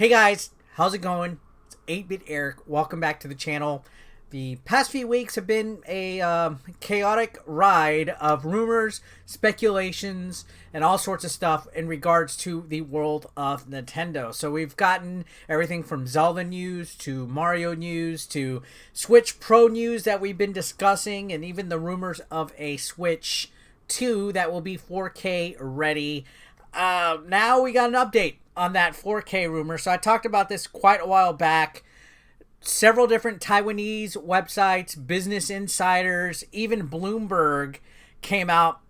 Hey guys, how's it going? It's 8-Bit Eric. Welcome back to the channel. The past few weeks have been a chaotic ride of rumors, speculations, and all sorts of stuff in regards to the world of Nintendo. So we've gotten everything from Zelda news to Mario news to Switch Pro news that we've been discussing, and even the rumors of a Switch 2 that will be 4K ready. Now we got an update on that 4K rumor. So I talked about this quite a while back. Several different Taiwanese websites, Business Insiders, even Bloomberg came out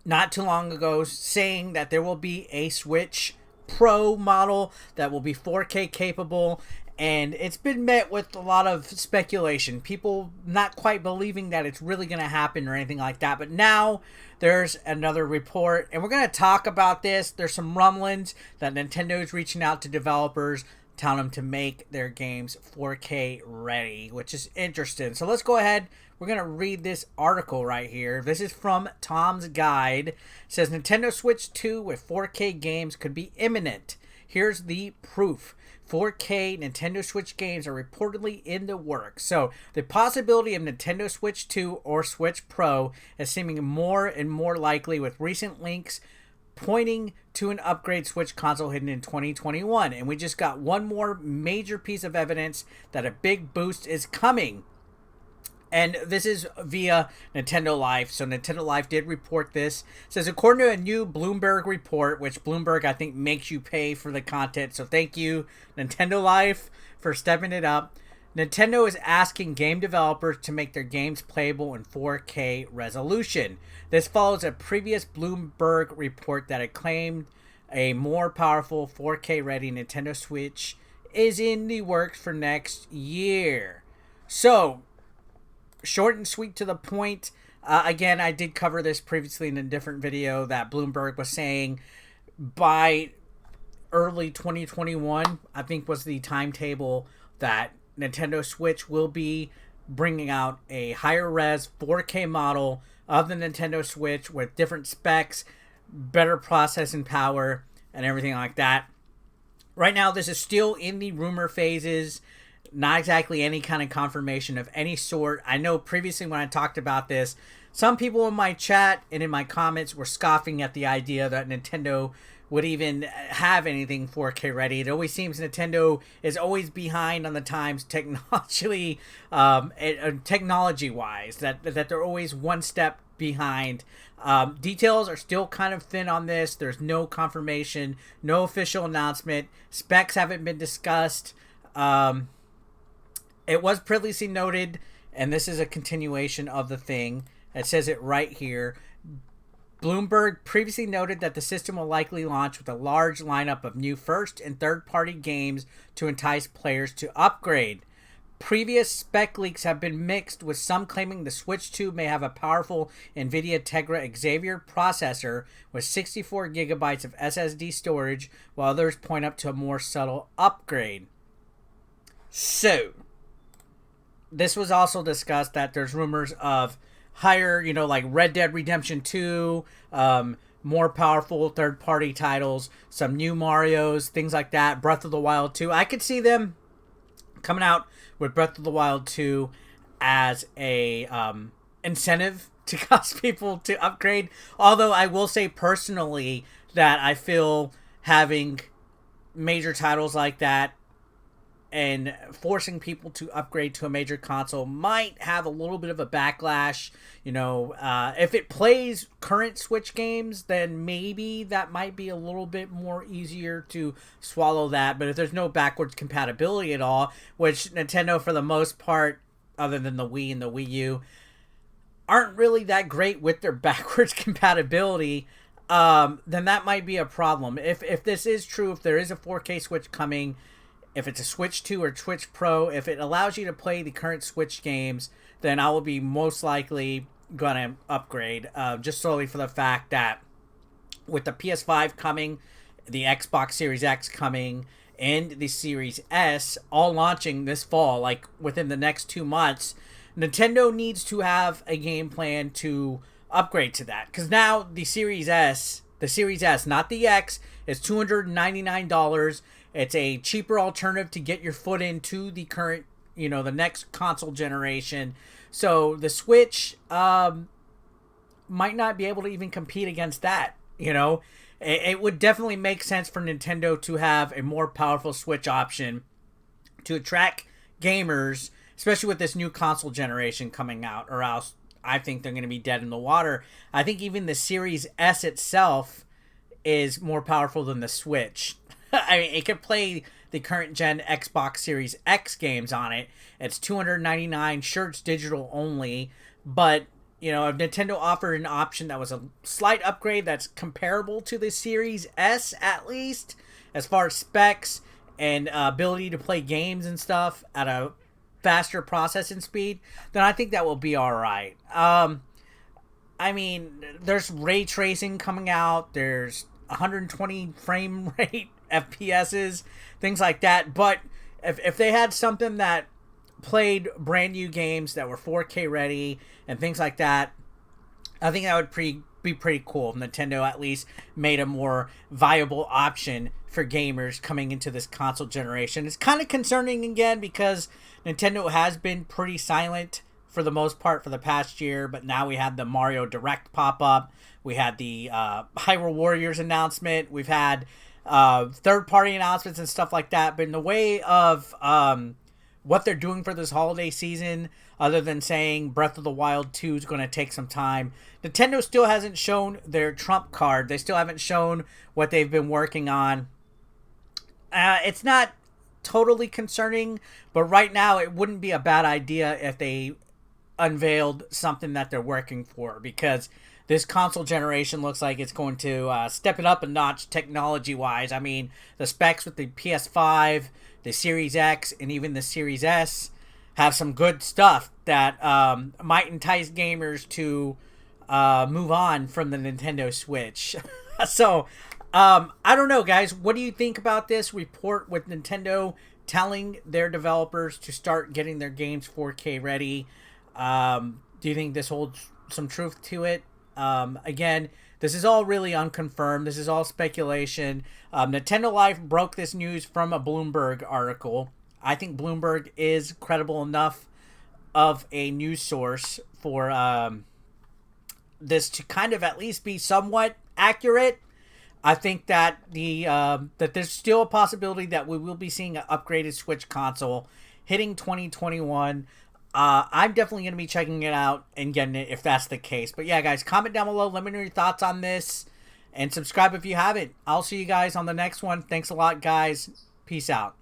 not too long ago saying that there will be a Switch Pro model that will be 4K capable. And it's been met with a lot of speculation. People not quite believing that it's really going to happen or anything like that. But now there's another report, and we're going to talk about this. There's some rumblings that Nintendo is reaching out to developers, telling them to make their games 4K ready, which is interesting. So let's go ahead. We're going to read this article right here. This is from Tom's Guide. It says Nintendo Switch 2 with 4K games could be imminent. Here's the proof. 4K Nintendo Switch games are reportedly in the works. So the possibility of Nintendo Switch 2 or Switch Pro is seeming more and more likely, with recent links pointing to an upgrade Switch console hidden in 2021. And we just got one more major piece of evidence that a big boost is coming. And this is via Nintendo Life. So Nintendo Life did report this. It says, according to a new Bloomberg report, which Bloomberg, I think, makes you pay for the content. So thank you, Nintendo Life, for stepping it up. Nintendo is asking game developers to make their games playable in 4K resolution. This follows a previous Bloomberg report that had claimed a more powerful 4K ready Nintendo Switch is in the works for next year. So, short and sweet to the point. Again, I did cover this previously in a different video that Bloomberg was saying by early 2021, I think was the timetable that Nintendo Switch will be bringing out a higher res 4K model of the Nintendo Switch with different specs, better processing power, and everything like that. Right now, this is still in the rumor phases. Not exactly any kind of confirmation of any sort. I know previously when I talked about this, some people in my chat and in my comments were scoffing at the idea that Nintendo would even have anything 4K ready. It always seems Nintendo is always behind on the times technologically, technology-wise, that they're always one step behind. Details are still kind of thin on this. There's no confirmation, no official announcement. Specs haven't been discussed. It was previously noted, and this is a continuation of the thing. It says it right here. Bloomberg previously noted that the system will likely launch with a large lineup of new first and third-party games to entice players to upgrade. Previous spec leaks have been mixed, with some claiming the Switch 2 may have a powerful NVIDIA Tegra Xavier processor with 64 gigabytes of SSD storage, while others point up to a more subtle upgrade. So, this was also discussed that there's rumors of higher, like Red Dead Redemption 2, more powerful third-party titles, some new Marios, things like that, Breath of the Wild 2. I could see them coming out with Breath of the Wild 2 as a incentive to cause people to upgrade. Although I will say personally that I feel having major titles like that and forcing people to upgrade to a major console might have a little bit of a backlash. If it plays current Switch games, then maybe that might be a little bit more easier to swallow that. But if there's no backwards compatibility at all, which Nintendo, for the most part, other than the Wii and the Wii U, aren't really that great with their backwards compatibility, then that might be a problem. If this is true, if there is a 4K Switch coming, if it's a Switch 2 or Switch Pro, if it allows you to play the current Switch games, then I will be most likely going to upgrade, just solely for the fact that with the PS5 coming, the Xbox Series X coming, and the Series S all launching this fall, like within the next 2 months, Nintendo needs to have a game plan to upgrade to that. Because now the Series S, not the X, is $299. It's a cheaper alternative to get your foot into the current, the next console generation. So the Switch might not be able to even compete against that. It would definitely make sense for Nintendo to have a more powerful Switch option to attract gamers, especially with this new console generation coming out, or else I think they're going to be dead in the water. I think even the Series S itself is more powerful than the Switch. I mean, it could play the current gen Xbox Series X games on it. It's $299. Sure, it's digital only, but if Nintendo offered an option that was a slight upgrade that's comparable to the Series S, at least as far as specs and ability to play games and stuff at a faster processing speed, then I think that will be all right. I mean, there's ray tracing coming out. There's 120 frame rate FPSs, things like that. But if they had something that played brand new games that were 4K ready and things like that, I think that would be pretty cool. Nintendo at least made a more viable option for gamers coming into this console generation. It's kind of concerning again because Nintendo has been pretty silent for the most part for the past year, but now we had the Mario Direct pop up. We had the Hyrule Warriors announcement. We've had third-party announcements and stuff like that. But in the way of what they're doing for this holiday season, other than saying Breath of the Wild 2 is going to take some time, Nintendo still hasn't shown their trump card. They still haven't shown what they've been working on. It's not totally concerning, but right now it wouldn't be a bad idea if they unveiled something that they're working for, because this console generation looks like it's going to step it up a notch technology-wise. I mean, the specs with the PS5, the Series X, and even the Series S have some good stuff that might entice gamers to move on from the Nintendo Switch. So, I don't know, guys. What do you think about this report with Nintendo telling their developers to start getting their games 4K ready? Do you think this holds some truth to it? Again, this is all really unconfirmed. This is all speculation. Nintendo Life broke this news from a Bloomberg article. I think Bloomberg is credible enough of a news source for this to kind of at least be somewhat accurate. I think that that there's still a possibility that we will be seeing an upgraded Switch console hitting 2021. I'm definitely going to be checking it out and getting it if that's the case. But yeah, guys, comment down below. Let me know your thoughts on this. And subscribe if you haven't. I'll see you guys on the next one. Thanks a lot, guys. Peace out.